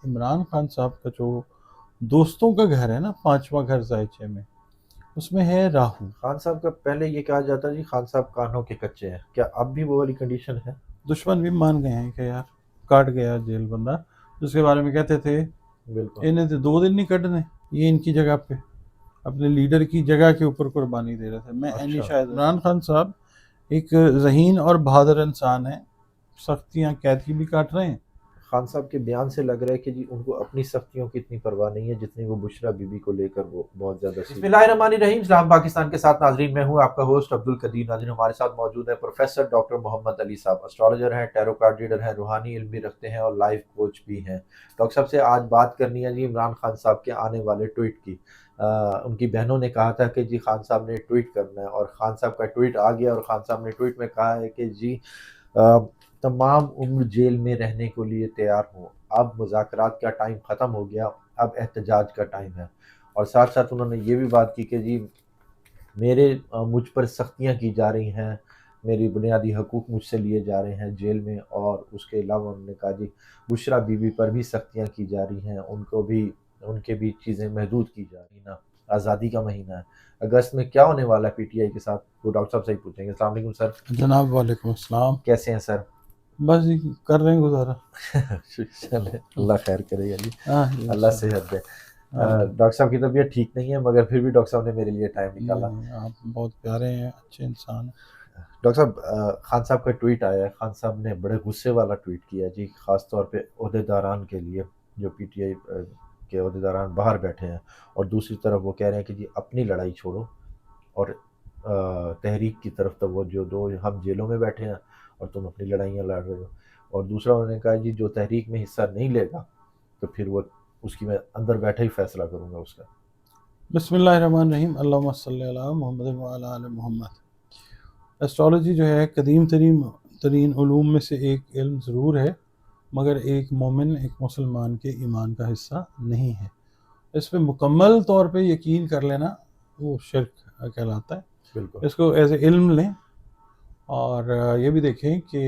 عمران خان صاحب کا جو دوستوں کا گھر ہے نا، 5واں گھر زائچے میں، اس میں ہے راہو۔ خان صاحب کا پہلے یہ کہا جاتا ہے جی خان صاحب کانوں کے کچے ہیں، کیا اب بھی وہ والی کنڈیشن ہے؟ دشمن بھی مان گئے ہیں کہ یار کاٹ گیا جیل بندہ، جس کے بارے میں کہتے تھے بالکل انہیں تو 2 دن نہیں کٹنے، یہ ان کی جگہ پہ اپنے لیڈر کی جگہ کے اوپر قربانی دے رہے تھے۔ میں اینی اچھا شاید عمران خان صاحب ایک ذہین اور بہادر انسان ہیں، سختیاں قید کی بھی کاٹ رہے ہیں۔ خان صاحب کے بیان سے لگ رہا ہے کہ جی ان کو اپنی سختیوں کی اتنی پرواہ نہیں ہے جتنی وہ بشرا بی بی کو لے کر وہ بہت زیادہ بسم اللہ الرحمن الرحیم۔ اسلام پاکستان کے ساتھ ناظرین، میں ہوں آپ کا ہوسٹ عبد القدیر۔ ناظرین ہمارے ساتھ موجود ہے پروفیسر ڈاکٹر محمد علی صاحب، اسٹرالوجر ہیں، ٹیرو کارڈ ریڈر ہیں، روحانی علم بھی رکھتے ہیں اور لائف کوچ بھی ہیں۔ ڈاکٹر صاحب سے آج بات کرنی ہے جی عمران خان صاحب کے آنے والے ٹویٹ کی۔ ان کی بہنوں نے کہا تھا کہ جی خان صاحب نے ٹویٹ کرنا ہے، اور خان صاحب کا ٹویٹ آ گیا، اور خان صاحب نے ٹویٹ میں کہا ہے کہ جی تمام عمر جیل میں رہنے کے لیے تیار ہوں، اب مذاکرات کا ٹائم ختم ہو گیا، اب احتجاج کا ٹائم ہے۔ اور ساتھ ساتھ انہوں نے یہ بھی بات کی کہ جی مجھ پر سختیاں کی جا رہی ہیں، میری بنیادی حقوق مجھ سے لیے جا رہے ہیں جیل میں، اور اس کے علاوہ انہوں نے کہا جی بشرا بی بی پر بھی سختیاں کی جا رہی ہیں، ان کے بھی چیزیں محدود کی جا رہی ہیں۔ آزادی کا مہینہ ہے، اگست میں کیا ہونے والا ہے پی ٹی آئی کے ساتھ، وہ ڈاکٹر صاحب سے ہی پوچھیں گے۔ السلام علیکم سر۔ جناب وعلیکم السلام۔ کیسے ہیں سر؟ بس کر رہے ہیں گزارا۔ چلے اللہ خیر کرے گا جی، ہاں اللہ صحت دے۔ ڈاکٹر صاحب کی طبیعت ٹھیک نہیں ہے، مگر پھر بھی ڈاکٹر صاحب نے میرے لیے ٹائم نکالا۔ آپ بہت پیارے ہیں، اچھے انسان ہیں۔ ڈاکٹر صاحب خان صاحب کا ٹویٹ آیا ہے، خان صاحب نے بڑے غصے والا ٹویٹ کیا جی، خاص طور پہ عہدیداران کے لیے، جو پی ٹی آئی کے عہدیداران باہر بیٹھے ہیں، اور دوسری طرف وہ کہہ رہے ہیں کہ جی اپنی لڑائی چھوڑو اور تحریک کی طرف توجہ دو، ہم جیلوں میں بیٹھے ہیں اور تم اپنی لڑائیاں لڑ رہے ہو۔ اور دوسرا انہوں نے کہا جی جو تحریک میں حصہ نہیں لے گا تو پھر وہ اس کی میں اندر بیٹھے ہی فیصلہ کروں گا اس کا۔ بسم اللہ الرحمن الرحیم، اللہم صلی علی محمد وعلی آل محمد۔ ایسٹرالوجی جو ہے قدیم ترین علوم میں سے ایک علم ضرور ہے، مگر ایک مومن، ایک مسلمان کے ایمان کا حصہ نہیں ہے۔ اس پہ مکمل طور پہ یقین کر لینا وہ شرک کہلاتا ہے۔ بالکل اس کو ایز اے علم لیں، اور یہ بھی دیکھیں کہ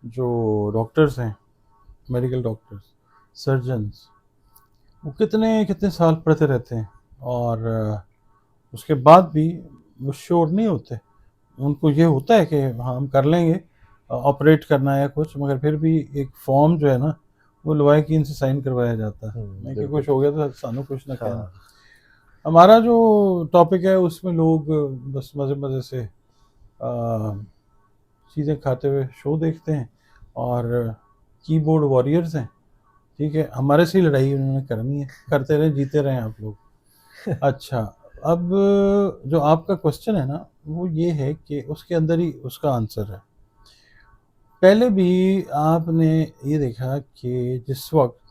جو ڈاکٹرز ہیں، میڈیکل ڈاکٹرز، سرجنز، وہ کتنے سال پڑھتے رہتے ہیں، اور اس کے بعد بھی وہ شور نہیں ہوتے۔ ان کو یہ ہوتا ہے کہ ہاں ہم کر لیں گے آپریٹ کرنا ہے کچھ، مگر پھر بھی ایک فارم جو ہے نا وہ لوائقین سے سائن کروایا جاتا ہے کہ کچھ ہو گیا تو سانو کچھ نہ کہنا۔ ہمارا جو ٹاپک ہے اس میں لوگ بس مزے سے چیزیں کھاتے ہوئے شو دیکھتے ہیں، اور کی بورڈ واریئرز ہیں، ٹھیک ہے، ہمارے سے لڑائی انہوں نے کرنی ہے، کرتے رہیں، جیتے رہیں آپ لوگ۔ اچھا، اب جو آپ کا کوسچن ہے نا وہ یہ ہے کہ اس کے اندر ہی اس کا آنسر ہے۔ پہلے بھی آپ نے یہ دیکھا کہ جس وقت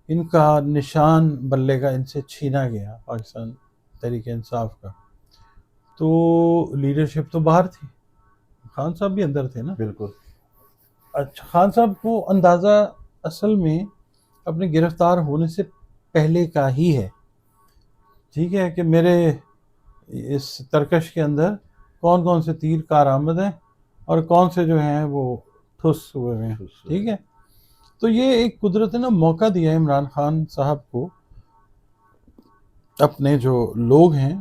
ان کا نشان بلے کا ان سے چھینا گیا، پاکستان تحریک انصاف کا، تو لیڈرشپ تو باہر تھی، خان صاحب بھی اندر تھے نا۔ بالکل اچھا، خان صاحب کو اندازہ اصل میں اپنے گرفتار ہونے سے پہلے کا ہی ہے، ٹھیک ہے، کہ میرے اس ترکش کے اندر کون کون سے تیر کارآمد ہیں اور کون سے جو ہیں وہ ٹھس ہوئے ہیں، ٹھیک ہے۔ تو یہ ایک قدرت نے موقع دیا ہے عمران خان صاحب کو اپنے جو لوگ ہیں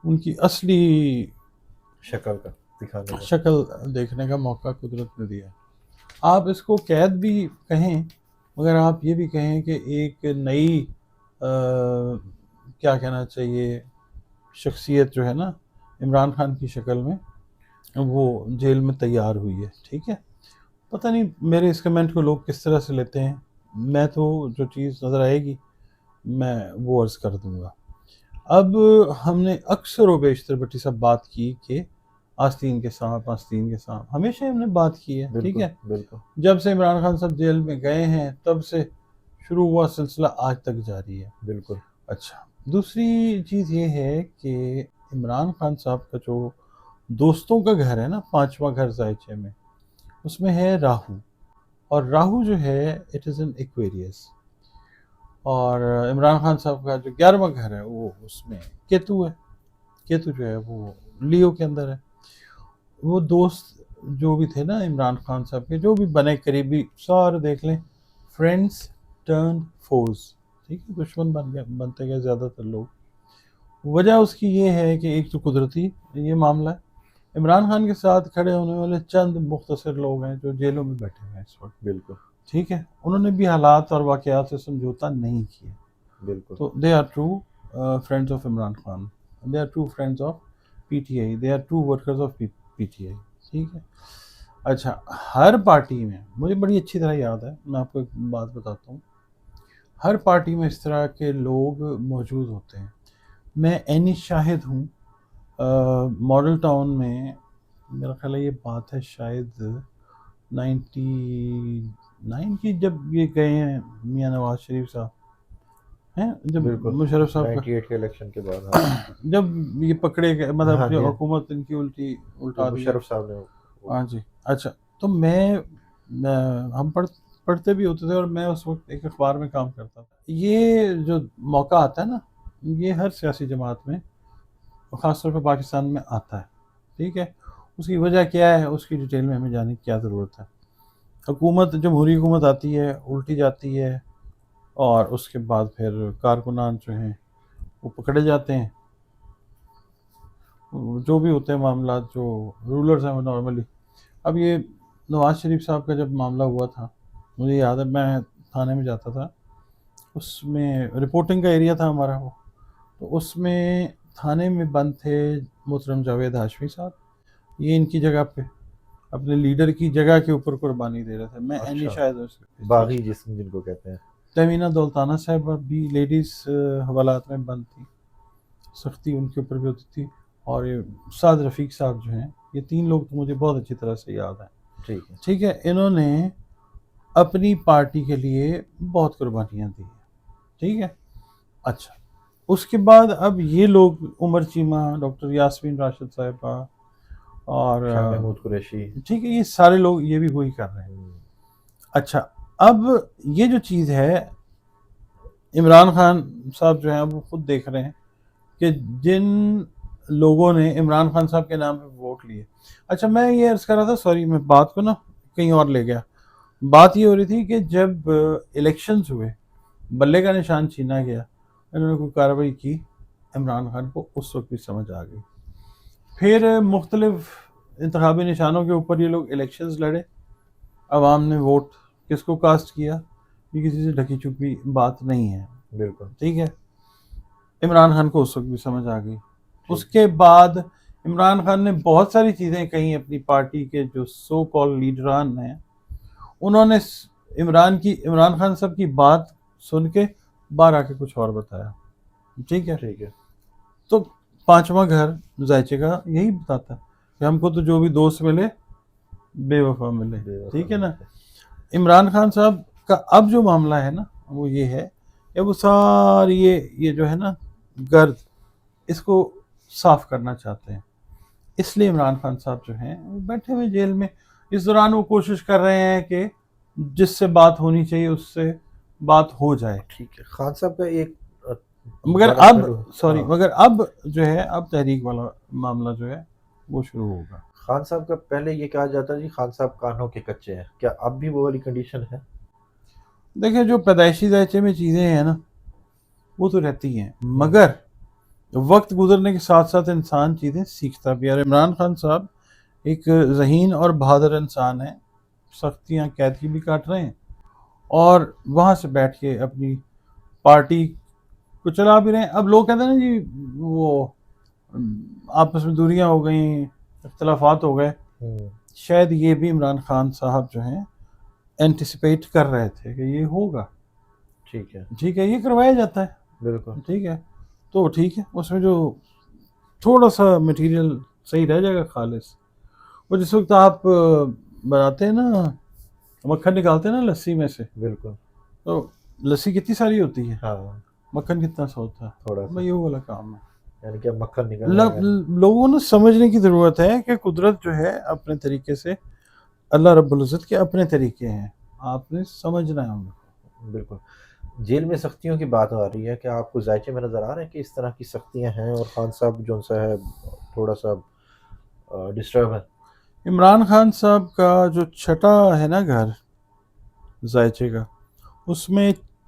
ان کی اصلی شکل کا دکھانے کا، شکل دیکھنے کا موقع قدرت نے دیا ہے۔ آپ اس کو قید بھی کہیں، مگر آپ یہ بھی کہیں کہ ایک نئی کیا کہنا چاہیے شخصیت جو ہے نا عمران خان کی شکل میں وہ جیل میں تیار ہوئی ہے، ٹھیک ہے۔ پتہ نہیں میرے اس کمنٹ کو لوگ کس طرح سے لیتے ہیں، میں تو جو چیز نظر آئے گی میں وہ عرض کر دوں گا۔ اب ہم نے اکثر و بیشتر بٹی صاحب بات کی کہ آستین کے سانپ، آستین کے سانپ، ہمیشہ ہم نے بات کی ہے، ٹھیک ہے۔ بالکل جب سے عمران خان صاحب جیل میں گئے ہیں تب سے شروع ہوا سلسلہ آج تک جاری ہے۔ بالکل اچھا، دوسری چیز یہ ہے کہ عمران خان صاحب کا جو دوستوں کا گھر ہے نا، 5واں گھر زائچے میں، اس میں ہے راہو، اور راہو جو ہے اٹ از این ایکویریس، اور عمران خان صاحب کا جو 11واں گھر ہے وہ اس میں کیتو ہے، کیتو جو ہے وہ لیو کے اندر ہے۔ وہ دوست جو بھی تھے نا عمران خان صاحب کے، جو بھی بنے قریبی، سارے دیکھ لیں، فرینڈس ٹرن فوز، ٹھیک ہے، دشمن بنتے گئے زیادہ تر لوگ. وجہ اس کی یہ ہے کہ ایک تو قدرتی یہ معاملہ ہے، عمران خان کے ساتھ کھڑے ہونے والے چند مختصر لوگ ہیں جو جیلوں میں بیٹھے ہوئے ہیں اس وقت. بالکل ٹھیک ہے، انہوں نے بھی حالات اور واقعات سے سمجھوتا نہیں کیا. بالکل. تو they are true friends of Imran Khan, they are true friends of P T I, they are true workers of P T I. ٹھیک ہے. اچھا، ہر پارٹی میں مجھے بڑی اچھی طرح یاد ہے، میں آپ کو ایک بات بتاتا ہوں، ہر پارٹی میں اس طرح کے لوگ موجود ہوتے ہیں. میں عینی شاہد ہوں. ماڈل ٹاؤن میں میرا خیال ہے یہ بات ہے شاید 99 کی، جب یہ گئے ہیں میاں نواز شریف صاحب ہیں، جب مشرف صاحب 98 کے الیکشن کے بعد جب یہ پکڑے گئے، مطلب جو حکومت ان کی الٹا دی مشرف صاحب نے. ہاں جی. اچھا، تو ہم پڑھتے بھی ہوتے تھے اور میں اس وقت ایک اخبار میں کام کرتا تھا. یہ جو موقع آتا ہے نا، یہ ہر سیاسی جماعت میں، خاص طور پہ پاکستان میں آتا ہے. ٹھیک ہے. اس کی وجہ کیا ہے، اس کی ڈیٹیل میں ہمیں جاننے کی کیا ضرورت ہے. حکومت، جمہوری حکومت آتی ہے، الٹی جاتی ہے، اور اس کے بعد پھر کارکنان جو ہیں وہ پکڑے جاتے ہیں. جو بھی ہوتے ہیں معاملات، جو رولرز ہیں وہ نارملی. اب یہ نواز شریف صاحب کا جب معاملہ ہوا تھا، مجھے یاد ہے میں تھانے میں جاتا تھا، اس میں رپورٹنگ کا ایریا تھا ہمارا وہ، تو اس میں تھانے میں بند تھے محترم جاوید ہاشمی صاحب. یہ ان کی جگہ پہ اپنے لیڈر کی جگہ کے اوپر قربانی دے رہے تھے. میں عینی شاید باغی جن کو کہتے ہیں. تمینہ دولتانہ صاحبہ بھی لیڈیز حوالات میں بند تھی، سختی ان کے اوپر بھی ہوتی تھی. اور یہ سعد رفیق صاحب جو ہیں، یہ 3 لوگ تو مجھے بہت اچھی طرح سے یاد ہیں. ٹھیک ہے. انہوں نے اپنی پارٹی کے لیے بہت قربانیاں دی ہیں. ٹھیک ہے. اچھا، اس کے بعد اب یہ لوگ عمر چیمہ، ڈاکٹر یاسمین راشد صاحبہ اور شاہ محمود قریشی، ٹھیک ہے، یہ سارے لوگ یہ بھی وہی کر رہے ہیں. اچھا، اب یہ جو چیز ہے، عمران خان صاحب جو ہیں وہ خود دیکھ رہے ہیں کہ جن لوگوں نے عمران خان صاحب کے نام پہ ووٹ لیے. اچھا، میں یہ عرض کر رہا تھا، سوری میں بات کو نا کہیں اور لے گیا. بات یہ ہو رہی تھی کہ جب الیکشنز ہوئے، بلے کا نشان چھینا گیا، انہوں نے کوئی کارروائی کی، عمران خان کو اس وقت بھی سمجھ آ گئی. پھر مختلف انتخابی نشانوں کے اوپر یہ لوگ الیکشنز لڑے، عوام نے ووٹ کس کو کاسٹ کیا، یہ کسی سے ڈھکی چھپی بات نہیں ہے. بالکل ٹھیک ہے. عمران خان کو اس وقت بھی سمجھ آ گئی. اس کے بعد عمران خان نے بہت ساری چیزیں کہیں، اپنی پارٹی کے جو سو کال لیڈران ہیں انہوں نے عمران خان صاحب کی بات سن کے باہر آ کے کچھ اور بتایا. ٹھیک ہے. تو 5واں گھر ذائچے کا یہی بتاتا ہے کہ ہم کو تو جو بھی دوست ملے بے وفا ملے. ٹھیک ہے نا. عمران خان صاحب کا اب جو معاملہ ہے نا وہ یہ ہے کہ وہ ساری یہ جو ہے نا گرد، اس کو صاف کرنا چاہتے ہیں. اس لیے عمران خان صاحب جو ہیں وہ بیٹھے ہوئے جیل میں. اس دوران وہ کوشش کر رہے ہیں کہ جس سے بات ہونی چاہیے اس سے بات ہو جائے. ٹھیک ہے. خان صاحب کا ایک مگر اب جو ہے، اب تحریک والا معاملہ جو ہے وہ شروع ہوگا. خان صاحب کا پہلے یہ کہا جاتا ہے جی خان صاحب کانوں کے کچے ہیں، کیا اب بھی وہ والی کنڈیشن ہے؟ دیکھیں، جو پیدائشی ذائچے میں چیزیں ہیں نا وہ تو رہتی ہیں، مگر وقت گزرنے کے ساتھ ساتھ انسان چیزیں سیکھتا بھی ہے. عمران خان صاحب ایک ذہین اور بہادر انسان ہیں، سختیاں قید کی بھی کاٹ رہے ہیں اور وہاں سے بیٹھ کے اپنی پارٹی کو چلا بھی رہے ہیں. اب لوگ کہتے ہیں نا جی وہ آپس میں دوریاں ہو گئیں، اختلافات ہو گئے، شاید یہ بھی عمران خان صاحب جو ہیں اینٹیسپیٹ کر رہے تھے کہ یہ ہوگا. ٹھیک ہے. ٹھیک ہے. یہ کروایا جاتا ہے. بالکل ٹھیک ہے. تو ٹھیک ہے، اس میں جو تھوڑا سا مٹیریل صحیح رہ جائے گا خالص. وہ جس وقت آپ بناتے ہیں نا، مکھن نکالتے ہیں نا لسی میں سے، بالکل، تو لسی کتنی ساری ہوتی ہے، ہاں، مکھن کتنا سا ہوتا ہے، تھوڑا سا. یہ والا کام ہے. یعنی کہ مکھن نکالنا ہے. لوگوں نے سمجھنے کی ضرورت ہے کہ قدرت جو ہے اپنے طریقے سے، اللہ رب العزت کے اپنے طریقے ہیں، آپ نے سمجھنا ہے ان کو. بالکل. جیل میں سختیوں کی بات آ رہی ہے، کیا آپ کو ذائچے میں نظر آ رہے ہیں کہ اس طرح کی سختیاں ہیں اور خان صاحب جو سا ہے تھوڑا سا ڈسٹرب ہے؟ عمران خان صاحب کا جو چھٹا ہے نا گھر ذائچے کا، اس میں